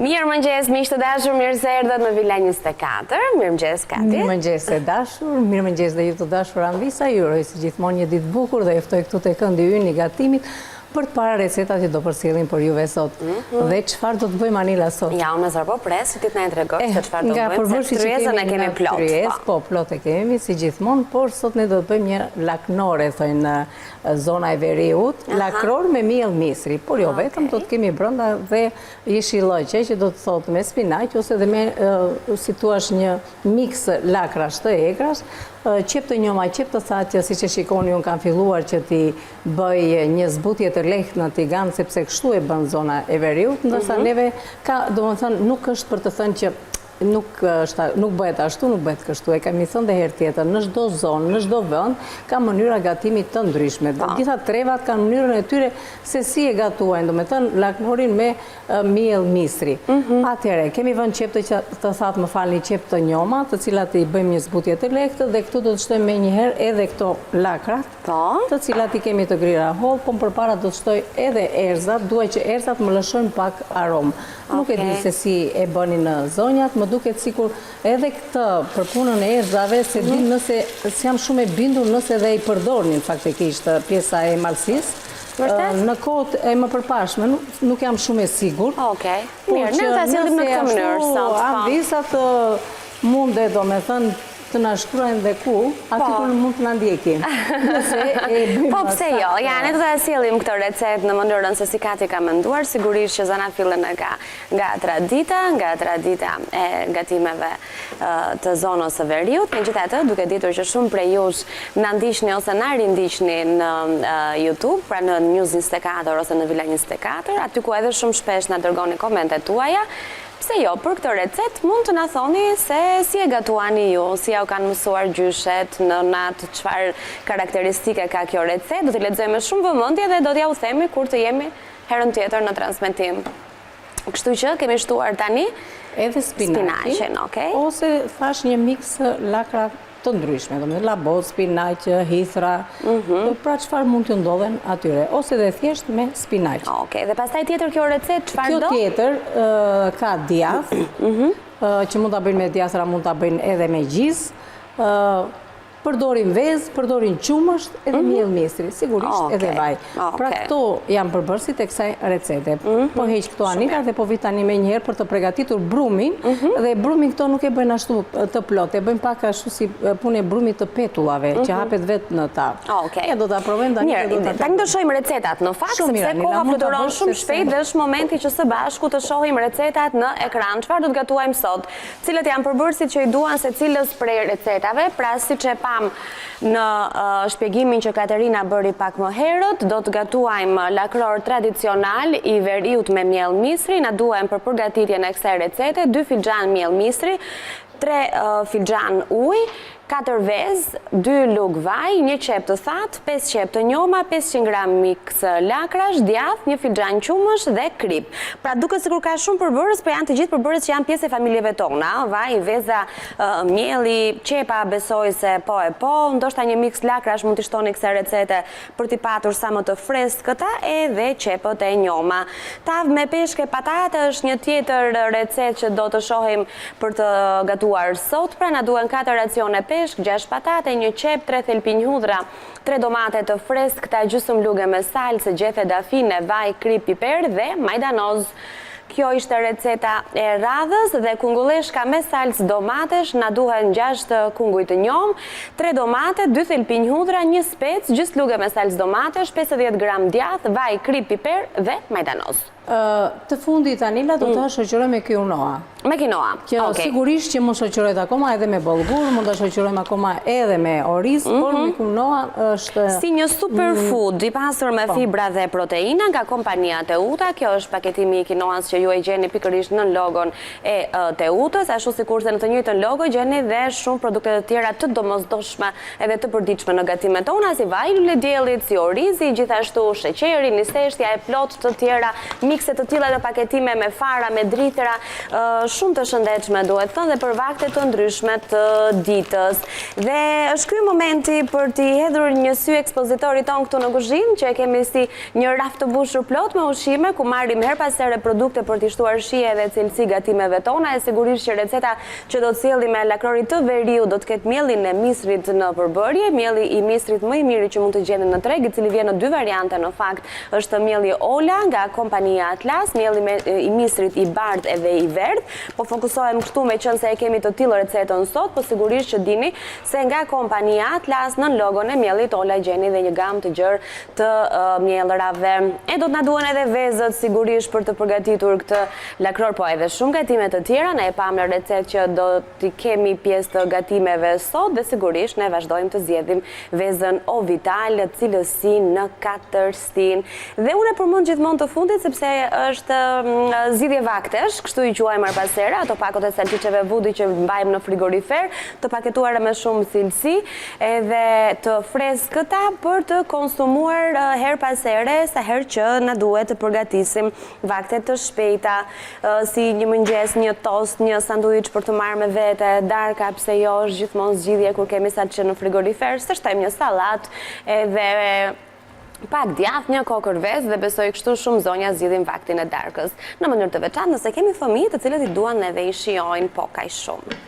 Mirëmëngjes, miq të dashur, mirë se erdhët në Villa 24. Mirëmëngjes, Kati. Mirëmëngjes e dashur, mirëmëngjes dhe ju të dashur Anvisa. Ju uroj si gjithmonë një ditë bukur dhe juftoj këtu te këndi ynë i gatimit për të para recetat që do përcjellim për juve sot. Dhe çfarë do të bëjmë Anila sot? Ja, unë zërbo pres, që ti të na tregosh se çfarë do bëjmë, se tryezën e kemi plot. Po, plot e kemi, si gjithmonë, por sot ne do të bëjmë një laknore, thojnë zona e veriut, lakror me miell misri, por jo vetëm, do të kemi brenda dhe jeshillëqe, që do të thotë me spinaq, ose dhe me, si thua, një mix lakrash të egrash, qep të njoma, qep të thatja, si që shikoni unë kam filluar që ti bëj një zbutje të lehtë në tigan, sepse kështu e bën zona e veriut, ndërsa neve ka, do më thënë, nuk është për të thënë që nuk bëhet ashtu, nuk bëhet kështu. E kam i thënë dhe herë tjetër, në çdo zonë, në çdo vend, ka mënyra gatimi të ndryshme. Gjitha trevat kanë mënyrën e tyre se si e gatuajnë, do me thënë laknorin me miell misri. Atëherë, kemi vënë qep të thatë, më falni, qep të njoma, të cilat i bëjmë një zbutje të lehtë, dhe këtu do të shtojmë me njëherë edhe këto lakrat, të cilat i kemi të grira holl, po përpara do të shtoj edhe erzat, duaj që erzat më lëshojnë pak aromë. Nuk e di se si e bëni në zonjat, më duket sikur edhe këtë për punën e erzave, se di nëse jam shumë e bindur nëse dhe i përdornin faktikisht pjesa e malësisë. Në kohët e më përpashme, nuk jam shumë e sigur. Okej, mirë, ne ta sillim në këtë mënyrë sot. Anvisat mundet, do me thënë, të na shkruajnë dhe ku, aty kur mund të na ndjekin. Po pse jo, ja, ne do ta sjellim këtë recetë në mënyrën se si Kati ka menduar, sigurisht që zana fillen nga tradita e gatimeve të zonës së veriut. Megjithatë, duke ditur që shumë prej jush na ndiqni ose na rindiqni në YouTube, pra në News 24 ose në Villa 24, aty ku edhe shumë shpesh na dërgoni komentet tuaja. Pse jo, për këtë recet mund të na thoni se si e gatuani ju, si ja u kanë mësuar gjyshet, në natë, çfarë karakteristike ka kjo recet, do t'i lexojmë me shumë vëmendje dhe do t'ja u themi kur të jemi herën tjetër në transmetim. Kështu që kemi shtuar tani edhe spinaqin, ose thash një mix lakra të ndryshme, do me labod, spinaq, hithra, pra çfarë mund të ndodhen atyre, ose dhe thjesht me spinaq. Okej, dhe pastaj tjetër kjo recet, çfarë do? Kjo tjetër ka djath, që mund ta bëjnë me djathra, mund ta bëjnë edhe me gjiz, përdorin vezë, përdorin qumësht, edhe miell misri, sigurisht edhe vaj. Pra këto janë përbërësit e kësaj recete. Po heq këto Anila dhe po vi tani me njëherë për të përgatitur brumin, dhe brumin këto nuk e bëjnë ashtu të plot, e bëjnë pak ashtu si punë e brumit të petullave, që hapet vetë në ta. Ja, do ta provojmë tani. Mirë, tani do shohim recetat në fakt, sepse koha fluturon shumë shpejt dhe është momenti që së bashku të shohim recetat në ekran. Çfarë do të gatuajmë sot? Cilët janë përbërësit që i duan se cilës prej recetave, pra siç e në shpjegimin që Katerina bëri pak më herët, do të gatuajmë lakror tradicional i veriut me miell misri. Na duhen për përgatitjen e kësaj recete 2 filxhan miell misri, 3 filxhan ujë, 4 vezë, 2 lug vaj, 1 qep të thatë, 5 qep të njoma, 500 gram mix lakrash, djath, 1 filxhan qumësh dhe krip. Pra duket sikur ka shumë përbërës, por janë të gjithë përbërës që janë pjesë e familjeve tona. Vaj, veza, mielli, qepa, besoj se po e po, ndoshta një mix lakrash mund të shtoni kësaj recete për t'i patur sa më të freskëta, edhe qepët e njoma. Tav me peshke patate është një tjetër recetë që do të shohim për të gatuar sot. Pra na duhen 4 racione 6 patate, 1 qep, 3 thelpinj hudhra, 3 domate të freskëta, gjysmë luge me salcë, gjethe dafine, vaj, krip, piper dhe majdanoz. Kjo ishte receta e radhës dhe kungulleshka me salcë domatesh, na duhen 6 kunguj të njom, 3 domate, 2 thelpinj hudhra, 1 spec, gjysmë luge me salcë domatesh, 50 gram djath, vaj, krip, piper dhe majdanoz. Të fundit Anila do të shoqëroj me quinoa. Me quinoa, okej. Sigurisht që mund shoqërohet akoma edhe me bollgur, mund ta shoqërojmë akoma edhe me oriz, por me quinoa është si një superfood i pasur me fibra dhe proteina nga kompania Teuta. Kjo është paketimi i quinoas që ju e gjeni pikërisht në logon e Teutës, ashtu sikurse në të njëjtën logo gjeni dhe shumë produkte të tjera të domosdoshme edhe të përditshme në gatimet tona, si vaj lule diellit, si orizi, gjithashtu sheqeri, niseshtja e plot të tjera, mikse të tilla në paketime me fara, me drithëra, shumë të shëndetshme duhet thënë dhe për vakte të ndryshme të ditës. Dhe është ky momenti për t'i hedhur një sy ekspozitorit ton këtu në kuzhinë, që e kemi si një raft të bushur plot me ushqime, ku marrim her pas here produkte për t'i shtuar shije dhe cilësi gatimeve tona, e sigurisht që receta që do të sjellim me lakrorit të veriu do të ketë mielin e misrit në përbërje, mielli i misrit më i miri që mund të gjeni në treg, i cili vjen në 2 variante në fakt, është mielli Ola nga kompania Atlas, mielli i misrit i bardhë edhe i verdh, po fokusohem këtu me qenë se e kemi të tillë recetën sot, po sigurisht që dini se nga kompania Atlas në logon e miellit Ola gjeni dhe një gamë të gjerë të mielërave. E do të na duhen edhe vezët sigurisht për të përgatitur këtë lakror, po edhe shumë gatime të tjera. Ne e pam në recetë që do t'i kemi pjesë të gatimeve sot dhe sigurisht ne vazhdojmë të zgjedhim vezën O Vital, cilësi në 400. Dhe unë e përmend gjithmonë të fundit sepse është zgjidhje vaktesh, kështu i quajmë arpasera, ato pakot e salciçeve vudi që mbajmë në frigorifer, të paketuara me shumë cilësi, edhe të freskëta për të konsumuar her pas here, sa herë që na duhet të përgatisim vakte të shpejta, si një mëngjes, një tost, një sanduiç për të marrë me vete, darka, pse jo, është gjithmonë zgjidhje kur kemi salcë në frigorifer, se shtojmë një sallatë edhe pak djath, një kokërvez dhe besoj kështu shumë zonja zgjidhin vaktin e darkës. Në mënyrë të veçantë nëse kemi fëmijë të cilët i duan edhe i shijojnë po kaq shumë.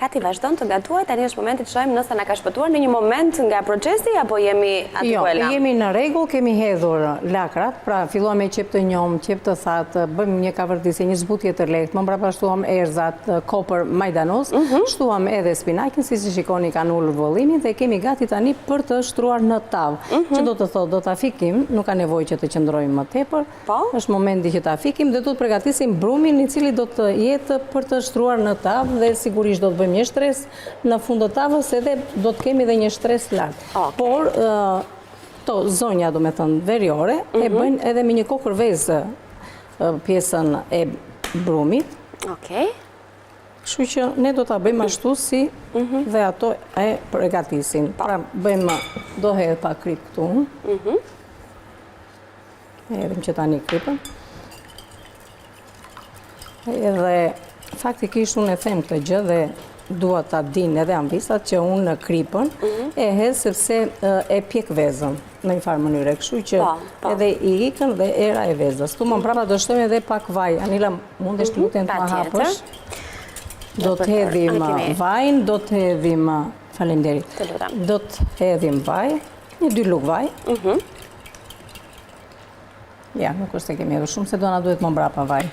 Kati vazhdon të gatuaj, tani është momenti të shohim nëse na ka shpëtuar në një moment nga procesi apo jemi aty ku e lam. Jo, jemi në rregull, kemi hedhur lakrat, pra filluam me qep të njom, qep të thatë, bëjmë një kavërdisje, një zbutje të lehtë, më mbrapa shtuam erzat, kopër, majdanos, shtuam edhe spinakin, si shikoni kanë ulur vëllimin dhe kemi gati tani për të shtruar në tavë. Që do të thotë, do ta fikim, nuk ka nevojë që të qëndrojmë më tepër. Është momenti që ta fikim dhe do të përgatisim brumin i cili do të jetë për të shtruar në tavë dhe sigurisht do të bëjmë një shtres në fund të tavës edhe do të kemi dhe një shtres lart. Por to zonja do me thënë veriore e bëjnë edhe me një kokërvez pjesën e brumit. Kështu që ne do ta bëjmë ashtu si dhe ato e përgatisin. Pra bëjmë do hedh pak krip këtu. Hedhim që tani kripën. Edhe faktikisht unë e them këtë gjë dhe dua ta dinë edhe ambisat që unë në kripën e hedh sepse e pjek vezën në një farë mënyrë, kështu që edhe i ikën dhe era e vezës. Tu më mbrapa do shtojmë edhe pak vaj. Anila, mundesh të lutem të ma hapësh? Do të hedhim vajin, do të hedhim, faleminderit, do të hedhim vaj, një 2 lugë vaj. Ja, nuk është se kemi hedhur shumë, se do na duhet më mbrapa vaj.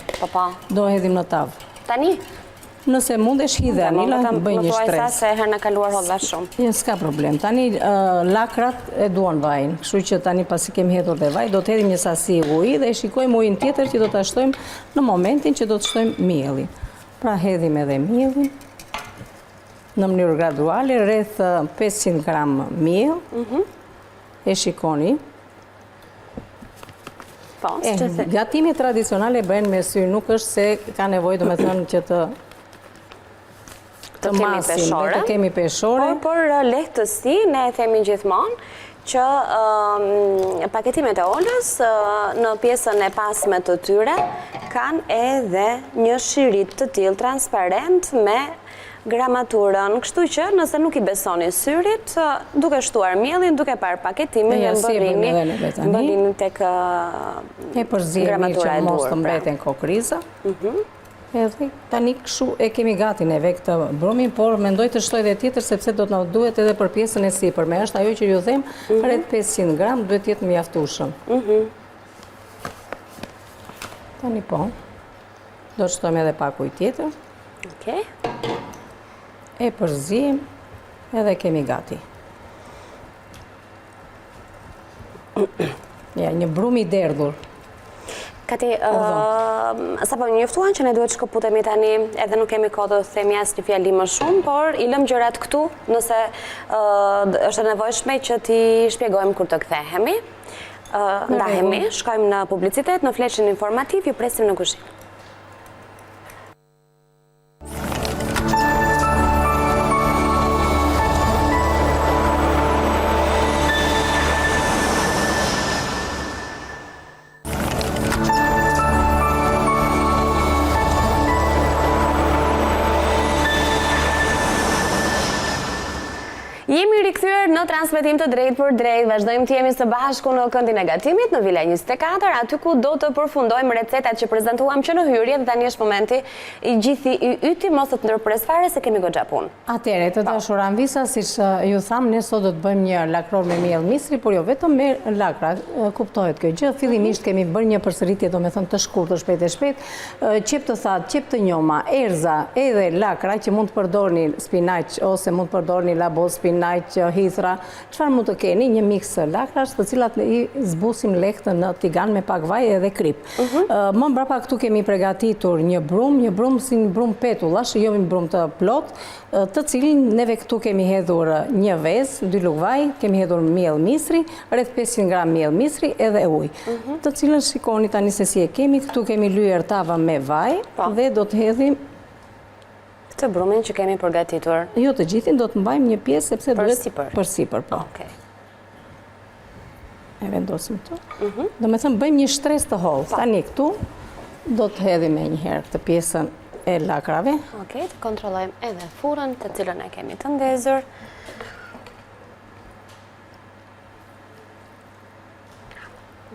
Do hedhim në tavë. Tani? Nëse mundesh hidhe, Anila, bëj një shtres. Më thuaj sa se herë në kaluar hodha shumë. S'ka problem. Tani lakrat e duan vajin, kështu që tani pasi kemi hedhur dhe vaj, do të hedhim një sasi uji dhe shikojmë ujin tjetër që do ta shtojmë në momentin që do të shtojmë mielin. Pra hedhim edhe mielin në mënyrë graduale, rreth 500 gram miell. E shikoni. Gatimi tradicionale bëhen me sy, nuk është se ka nevojë domethënë që të masin, të kemi peshore. Por lehtësi, ne e themi gjithmonë që paketimet e Olës në pjesën e pasme të tyre kanë edhe një shirit të tillë transparent me gramaturën, kështu që nëse nuk i besoni syrit, duke shtuar mielin, duke parë paketimin, mbërini tek gramatura e mos të mbeten kokriza. Edhe tani kështu e kemi gati neve këtë brumin, por mendoj të shtoj dhe tjetër sepse do të na duhet edhe për pjesën e sipërme. Është ajo që ju them, rreth 500 gram duhet të jetë mjaftueshëm. Tani po. Do të shtojmë edhe pak ujë tjetër. E përzijim edhe kemi gati. Ja, një brum i derdhur. Kati, sa po më njoftuan që ne duhet shkëputemi tani, edhe nuk kemi kohë të themi asnjë fjali më shumë, por i lëm gjërat këtu, nëse është e nevojshme që t'i shpjegojmë kur të kthehemi. Ndahemi, shkojmë në publicitet, në fleshin informativ, ju presim në kuzhinë. transmetim të drejt për drejt, vazhdojmë të jemi së bashku në këndin e gatimit në Vila 24, aty ku do të përfundojmë recetat që prezentuam që në hyrje dhe tani është momenti i gjithi i yti, mos të ndërpres fare se kemi goxha punë. Atëherë, të dashur Anvisa, siç ju tham, ne sot do të bëjmë një lakror me miell misri, por jo vetëm me lakra, kuptohet kjo gjë. Fillimisht kemi bërë një përsëritje, domethënë të shkurtër, shpejt e shpejt, qep të thatë, qep të njoma, erza, edhe lakra që mund të përdorni spinaq ose mund të përdorni labos, spinaq, hithra, çfarë mund të keni, një miks lakrash, të cilat i zbusim lehtë në tigan me pak vaj edhe krip. Më mbrapa këtu kemi përgatitur një brum si një brum petullash, jo një brum të plot, të cilin neve këtu kemi hedhur një vezë, 2 lugë vaj, kemi hedhur miell misri, rreth 500 gram miell misri edhe ujë. Të cilën shikoni tani se si e kemi, këtu kemi lyer tava me vaj dhe do të hedhim të brumin që kemi përgatitur. Jo të gjithin, do të mbajmë një pjesë sepse duhet për sipër, po. Okej. E vendosim këtu. Do me thëmë bëjmë një shtres të hollë. Tani këtu do të hedhim një herë këtë pjesën e lakrave. Okej, të kontrollojmë edhe furrën të cilën e kemi të ndezur.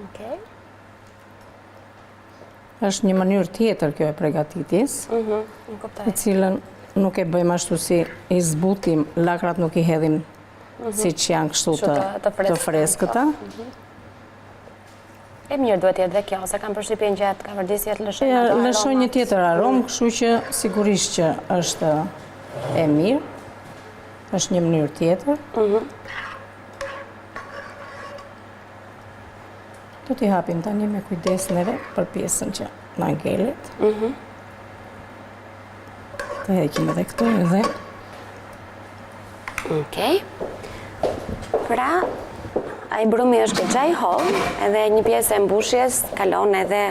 Okej. Është një mënyrë tjetër kjo e përgatitjes, të cilën nuk e bëjmë ashtu si i zbutim, lakrat nuk i hedhim si që janë kështu të freskëta. E mirë duhet jetë dhe kjo, se kam përshtypjen gjatë kavardisjet lëshon ato aromat. Lëshon një tjetër aromë, kështu që sigurisht që është e mirë, është një mënyrë tjetër. Do t'i hapim tani me kujdes neve për pjesën që na ngelet. Të heqim edhe këto edhe. Okej. Pra, ai brumi është goxha i hollë, edhe një pjesë e mbushjes kalon edhe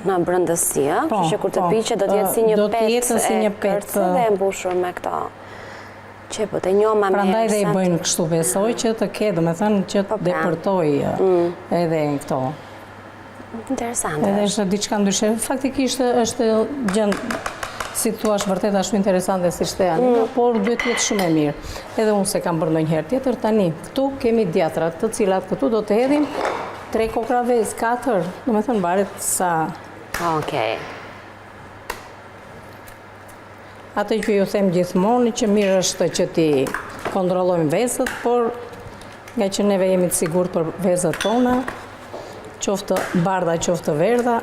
në brëndësi, kështu që kur të piqet do të jetë si një petë dhe e mbushur me këto qepët e njoma me. Prandaj dhe i bëjnë kështu, besoj që të ketë, domethënë që të depërtoj edhe këto. Interesante. Edhe është diçka ndryshe. Faktikisht është gjë, si thua, vërtet ashtu interesante si shte Anika, por duhet të jetë shumë e mirë. Edhe unë se kam bërë ndonjëherë tjetër. Tani, këtu kemi djatrat, të cilat këtu do të hedhim 3 kokra vezë, 4, domethënë varet sa. Okej. Atë që ju them gjithmonë që mirë është që ti kontrollojmë vezët, por nga që neve jemi të sigurt për vezët tona, qoftë bardha, qoftë verdha,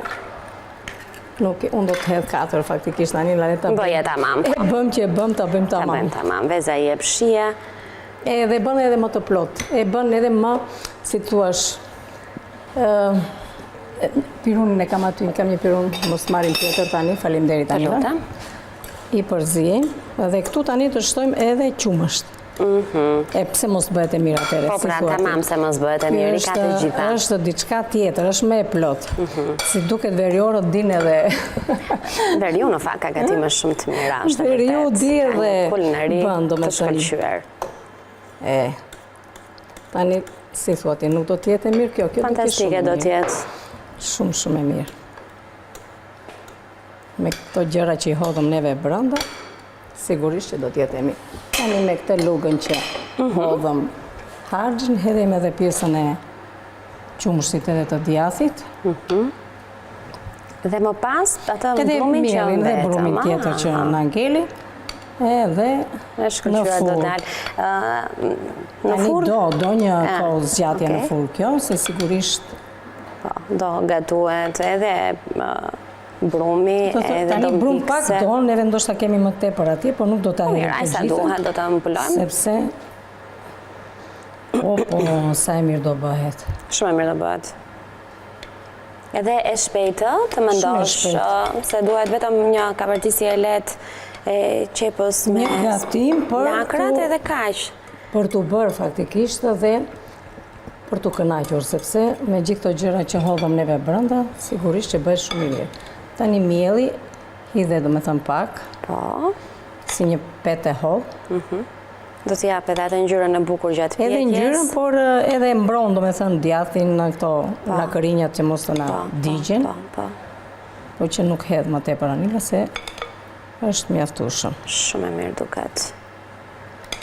unë do të hedh 4 faktikisht tani Laneta. Bëje tamam. Bëm që e bëm, ta bëjmë tamam. Ta bëjmë tamam, veza i jep shije. Edhe bën edhe më të plot, e bën edhe më, si thuash, pirunin e kam aty, kam një pirun, mos marrim tjetër tani, faleminderit tani. I përzijim, dhe këtu tani të shtojmë edhe qumësht. E pse mos bëhet e mirë atëre? Po pra, tamam se mos bëhet e mirë, i ka të gjitha. Është diçka tjetër, është me e plot. Si duket veriorët din edhe... Veriu në fakt ka gatime shumë të mira, është vërtet. Veriu di edhe kulinari bëndo me të shkëlqyer. Tani, si thuati, nuk do t'jetë e mirë kjo? Fantastike do t'jetë. Shumë, shumë e mirë. Me këto gjëra që i hodhëm neve brenda, sigurisht që do t'jetë e mirë. Tani me këtë lugën që hodhëm hargjën, hedhim edhe pjesën e qumshtit edhe të djathit. Dhe më pas, atë brumin që edhe brumin tjetër që në ngeli, edhe në furrë. Tani do një kohë zgjatje në furrë kjo, se sigurisht... Do gatuet edhe... brumi, edhe do mpikse. Tani brum pak do, neve ndoshta kemi më tepër atje, por nuk do ta hedhim të gjitha. Sa duhet do ta mbulojmë. Sepse sa e mirë do bëhet. Shumë e mirë do bëhet. Edhe e shpejtë të mendosh se duhet vetëm një kapërtisje e lehtë e qepës me lakrat edhe kaq. Për t'u bërë faktikisht dhe për t'u kënaqur, sepse me gjithë këto gjëra që hodhëm neve brenda, sigurisht që bëhet shumë i mirë. Tani mielli, hidhe do me thëmë pak, si një petë e hollë. Do t'i japet atë ngjyrën e bukur gjatë pjekjes. Edhe ngjyrën, por edhe mbron do me thënë djathin në këto lakërinjat që mos të na digjen. Po që nuk hedh më tepër Anila se është mjaftueshëm. Shumë e mirë duket.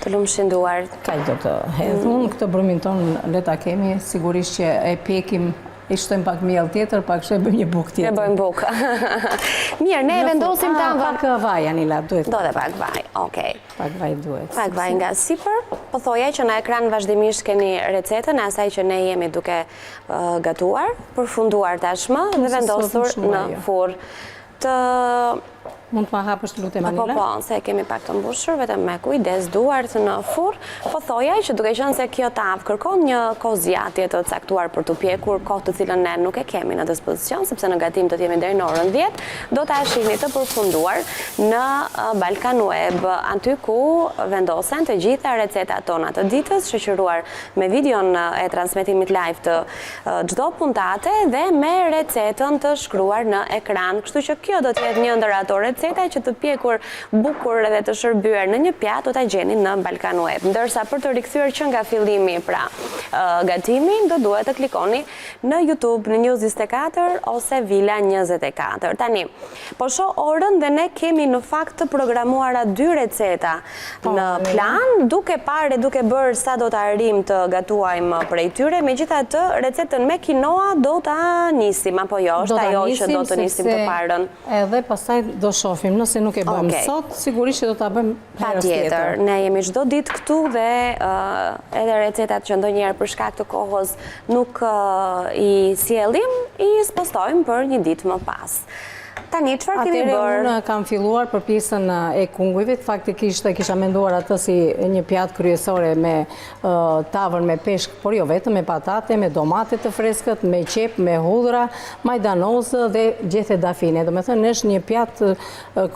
Të lumshin duart. Kaq do të hedh. Unë këtë brumin ton le ta kemi, sigurisht që e pjekim, i shtojmë pak miell tjetër, pak e bëjmë një bukë tjetër. Ne bëjmë bukë. Mirë, ne vendosim ta pak vaj, Anila, duhet. Do dhe pak vaj, okej. Pak vaj duhet. Pak vaj nga sipër, po thoja që në ekran vazhdimisht keni recetën e asaj që ne jemi duke gatuar, përfunduar tashmë dhe vendosur në furrë të... Mund të ma hapësh lutem Anila? Po, se kemi pak të mbushur, vetëm me kujdes duart në furrë. Po thojaj që duke qenë se kjo tavë kërkon një kohë zgjatje të caktuar për të pjekur, kohë të cilën ne nuk e kemi në dispozicion, sepse në gatim do të jemi deri në orën 10, do ta shihni të përfunduar në Balkan Web, aty ku vendosen të gjitha recetat tona të ditës, shoqëruar me videon e transmetimit live të çdo puntate dhe me recetën të shkruar në ekran. Kështu që kjo do të jetë një ndër ato receta që të pjekur bukur dhe të shërbyer në një pjatë do ta gjeni në Balkan Web. Ndërsa për të rikthyer që nga fillimi pra gatimin, do duhet të klikoni në YouTube në News 24 ose Vila 24. Tani, po shoh orën dhe ne kemi në fakt të programuara 2 receta në plan, duke parë, duke bërë sa do të arrim të gatuajmë prej tyre. Megjithatë, recetën me quinoa do ta nisim apo jo, është ajo që do të nisim të parën. Edhe pastaj do shohim, nëse nuk e bëjmë sot, sigurisht që do ta bëjmë herës tjetër. Ne jemi çdo ditë këtu dhe edhe recetat që ndonjëherë për shkak të kohës nuk i sjellim, i postojmë për një ditë më pas. Tani, çfarë kemi bërë? Unë kam filluar për pjesën e kungujve, faktikisht kisha menduar atë si një pjatë kryesore me tavën me peshk, por jo vetëm, me patate, me domate të freskët, me qep, me hudhra, majdanozë dhe gjethe dafine. Do me thënë, është një pjatë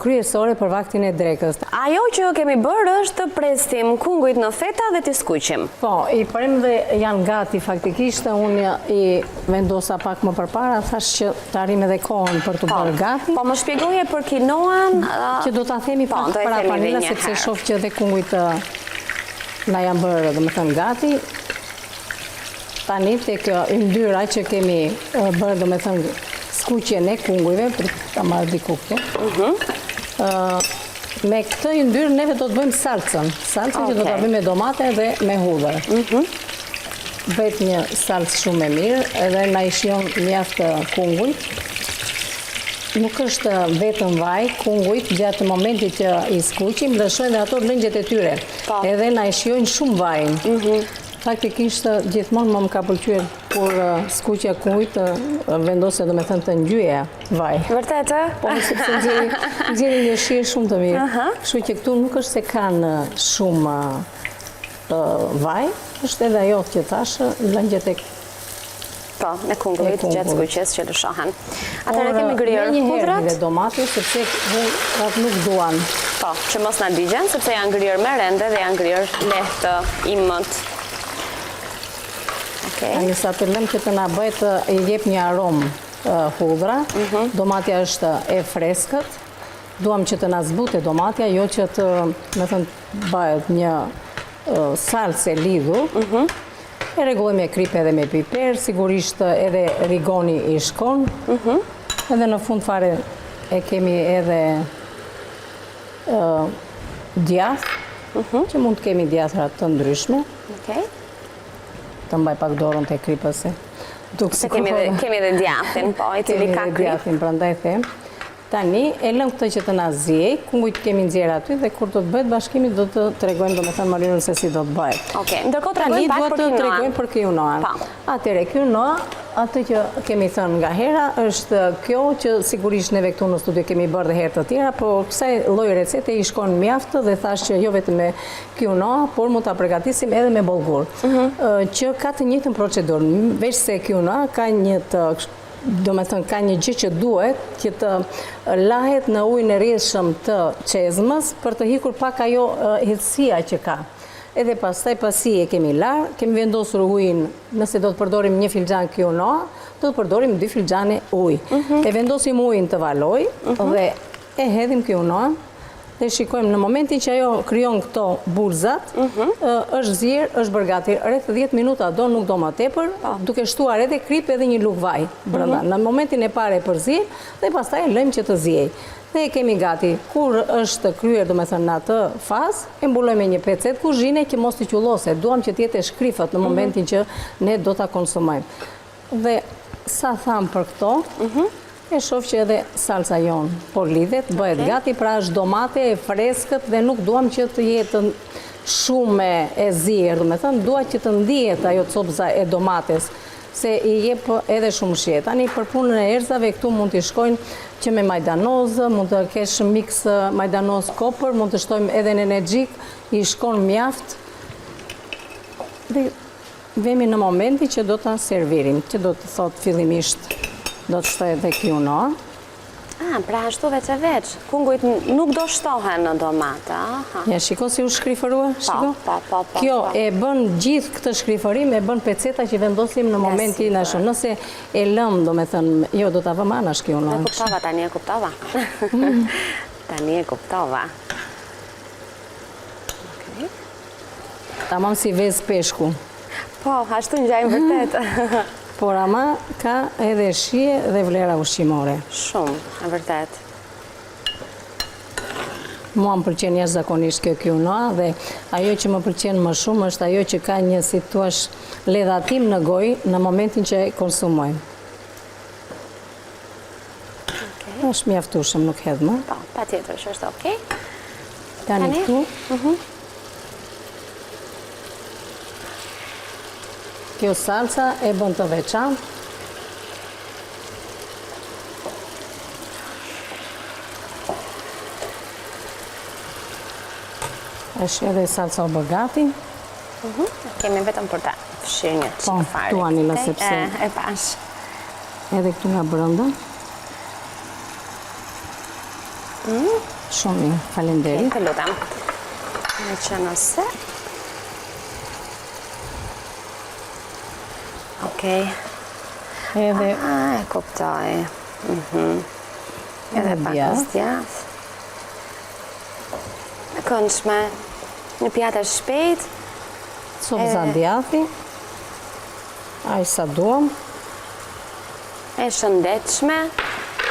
kryesore për vaktin e drekës. Ajo që kemi bërë është të presim kungujt në feta dhe t'i skuqim. Po, i prem dhe janë gati faktikisht, unë i vendosa pak më përpara, thash që të arrim edhe kohën për të bërë gati. Po më shpjegoje për quinoan... Që do t'a themi pak para Panila, sepse shoh që edhe kungujt na janë bërë, do me thënë, gati. Tani, tek yndyra që kemi bërë, do me thënë, skuqjen e kungujve, për ta marrë diku këtu. Me këtë yndyrë neve do të bëjmë salcën. Salcën që do t'a bëjmë me domate dhe me hudhër. Bëjt një salcë shumë e mirë, edhe na i shijon mjaft kungujt. Nuk është vetëm vaj, kungujt gjatë momentit që i skuqim, lëshojnë dhe ato lëngjet e tyre. Edhe na i shijojnë shumë vajin. Faktikisht gjithmonë më ka pëlqyer kur skuqja kungujt vendose, do me thënë, të ngjyja vaj. Vërtetë? Po, sepse nxjerrin një shije shumë të mirë. Kështu që këtu nuk është se kanë shumë vaj, është edhe ajo që thashë, lëngjet e po, me kungujt gjatë skuqjes që lëshohen. Atëherë kemi gryer hudhrat dhe domate, sepse hudhrat nuk duan. Po, që mos na digjen, sepse janë gryer me rende dhe janë gryer lehtë imët. Tani sa të lëm që të na bëjt i jep një aromë hudhra, domatja është e freskët, duam që të na zbute domatja, jo që të, me thënë, bëhet një salcë e lidhur. E rregullojmë me krip edhe me piper, sigurisht edhe rigoni i shkon. Edhe në fund fare e kemi edhe djath, që mund të kemi djathra të ndryshme. Të mbaj pak dorën të kripëse. Se kemi edhe djathin, po, i cili ka krip. Kemi edhe djathin, prandaj them. Tani, e lëm këtë që të na zjej, kungujt kemi nxjerrë aty dhe kur do të bëhet bashkimi do të tregojmë, do me thënë, mënyrën se si do të bëhet. Ndërkohë tregojmë pak për quinoa. Tregojmë për quinoa. Atëre, quinoa, atë që kemi thënë nga hera, është kjo që sigurisht neve këtu në studio kemi bërë dhe herë të tjera, por kësaj lloj recete i shkon mjaftë dhe thash që jo vetëm me quinoa, por mund ta përgatisim edhe me bollgur. Që ka të njëjtën procedurë, veç se quinoa ka një do me thënë, ka një gjë që duhet që të lahet në ujin e rrjedhshëm të çezmës për të hikur pak ajo hidhësia që ka. Edhe pastaj pasi e kemi larë, kemi vendosur ujin, nëse do të përdorim 1 filxhan quinoa, do të përdorim 2 filxhane ujë. E vendosim ujin të valoj dhe e hedhim quinoa. Dhe shikojmë në momentin që ajo kryon këto bulzat, është zjerë, është bërë gati, rreth 10 minuta do, nuk do më tepër, duke shtuar edhe krip edhe një lugë vaj brenda. Në momentin e parë e përzir dhe pastaj e lëjmë që të zjej. Dhe e kemi gati. Kur është kryer, do me thënë, në atë fazë, e mbulojmë me një pecet kuzhine që mos të qullose. Duam që t'jetë e shkrifët në momentin që ne do t'a konsumojmë. Dhe sa thamë për këto, e shoh që edhe salsa jonë po lidhet, bëhet gati, pra është domate e freskët dhe nuk duam që të jetë shumë e zirë, do me thënë, dua që të ndihet ajo copza e domates, se i jep edhe shumë shije. Tani për punën e erëzave këtu mund t'i shkojnë që me majdanozë, mund të kesh mix majdanoz kopër, mund të shtojmë edhe në energjik, i shkon mjaft. Dhe vemi në momenti që do ta servirim, që do të thot fillimisht do të shtoj edhe quinoa. Pra ashtu veç e veç. Kungujt nuk do shtohen në domate. Ja, shiko si u shkrifërua? Po. Kjo e bën gjithë këtë shkrifërim, e bën peceta që vendosim në momentin e shumë. Nëse e lëm, do me thënë, jo, do t'a vëmë anash quinoa. E kuptova, tani e kuptova. Tani e kuptova. Tamam si vez peshku. Po, ashtu ngjajmë vërtet. Por ama ka edhe shije dhe vlera ushqimore. Shumë, e vërtet. Mua më pëlqen jashtëzakonisht kjo quinoa dhe ajo që më pëlqen më shumë është ajo që ka një, si thuash, ledhatim në gojë në momentin që e konsumojmë. Është mjaftueshëm, nuk hedh më. Po, patjetër që është okay. Tani këtu. Kjo salsa e bën të veçantë. Është edhe salsa o bë gati. Kemi vetëm për ta fshirë një qikë fare. Po, tu Anila, sepse e pash. edhe këtu nga brenda. Shumë mirë, faleminderit. Të lutem. Me që nëse. Okej. Edhe E kuptoj. Edhe pak djath. E këndshme. Një pjatë shpejt. copza djathi. Aj sa duam. E shëndetshme.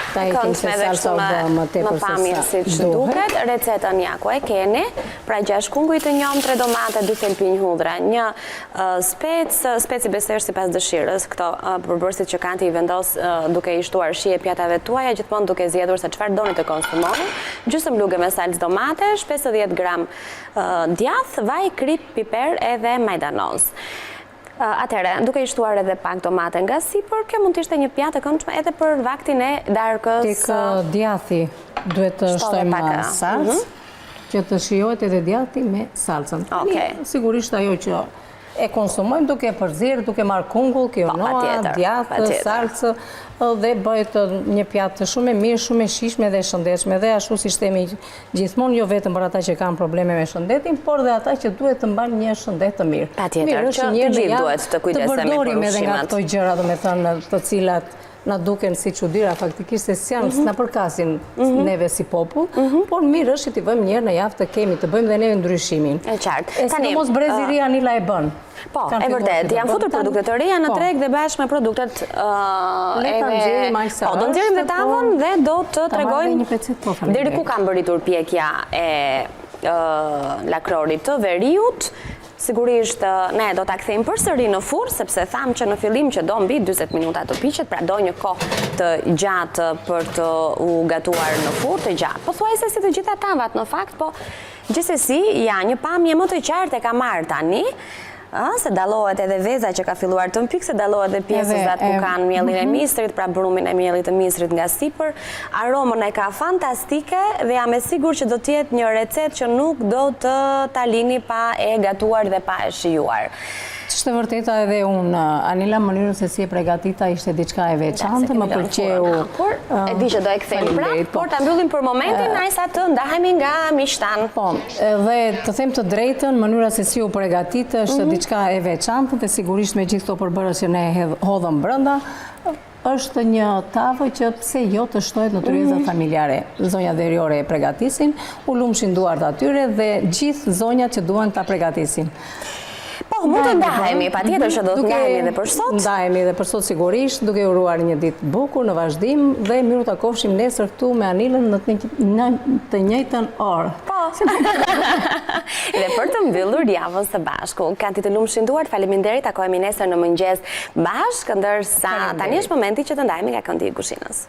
Ta i tim se salsa u bë më tepër se sa duhet. Recetën ja ku e keni. Pra 6 kunguj të njom, 3 domate, 2 thelpinj hudhra, një speci besoj është sipas dëshirës. Këto përbërësit që kanë të i vendos duke i shtuar shije pjatave tuaja, gjithmonë duke zgjedhur se çfarë doni të konsumoni. Gjysmë luge me salcë domatesh, 50 gram djath, vaj, krip, piper edhe majdanoz. Atëre, duke i shtuar edhe pak domate nga sipër, kjo mund të ishte një pjatë e këndshme edhe për vaktin e darkës. Tek djathi duhet të shtojmë salcë, që të shijohet edhe djathi me salcën. Sigurisht ajo që e konsumojmë duke përzirë, duke marrë kungull, quinoa, djathë, salcë, dhe bëhet një pjatë shumë e mirë, shumë e shijshme dhe shëndetshme. Dhe ashtu si themi gjithmonë, jo vetëm për ata që kanë probleme me shëndetin, por dhe ata që duhet të mbajnë një shëndet të mirë. Patjetër, që të gjithë duhet të kujdesemi për ushqimet. Të përdorim edhe nga këto gjëra, do me thënë, të cilat na duken si çuditëra faktikisht se janë na përkasin neve si popull, por mirë është që t'i vëmë një herë në javë të kemi, të bëjmë dhe neve ndryshimin. E qartë. E sidomos breziria Anila e bën. Po, e vërtet, janë futur produktet të reja në treg dhe bashkë me produktet do nxjerrim dhe tavën dhe do të tregojmë deri ku ka mbërritur pjekja e lakrorit të veriut. Sigurisht ne do ta kthejmë përsëri në furrë sepse thamë që në fillim që do mbi 40 minuta të piqet, pra do një kohë të gjatë për të u gatuar në furrë të gjatë. Pothuajse si të gjitha tavat në fakt, po gjithsesi ja një pamje më të qartë e ka marrë tani. Se dallohet edhe veza që ka filluar të mpik, se dallohet edhe pjesët ku kanë mielin e misrit, pra brumin e mielit të misrit nga sipër. Aromën e ka fantastike dhe jam e sigurt që do të jetë një recetë që nuk do të ta lini pa e gatuar dhe pa e shijuar. Është vërteta edhe unë, Anila, mënyrën se si e përgatita ishte diçka e veçantë, më pëlqeu. E di që do e kthejmë prapë, por ta mbyllim për momentin ajsa të ndahemi nga miqtan. Po, dhe të them të drejtën, mënyra se si u përgatit është diçka e veçantë dhe sigurisht me gjithë këto përbërës që ne hodhëm brenda, është një tavë që pse jo të shtohet në tryeza familjare. Zonja veriore e përgatisin, u lumshin duart atyre dhe gjithë zonjat që duan ta përgatisin. Po, Po, mund të ndahemi, patjetër që do të ndahemi edhe për sot. Ndahemi edhe për sot sigurisht, duke uruar një ditë bukur në vazhdim dhe miru ta kofshim nesër këtu me Anilën në të njëjtën orë. Po. Dhe për të mbyllur javën së bashku, kanë të lumshin duart, faleminderit, takohemi nesër në mëngjes bashkë, ndërsa tani është momenti që të ndahemi nga këndi i kuzhinës.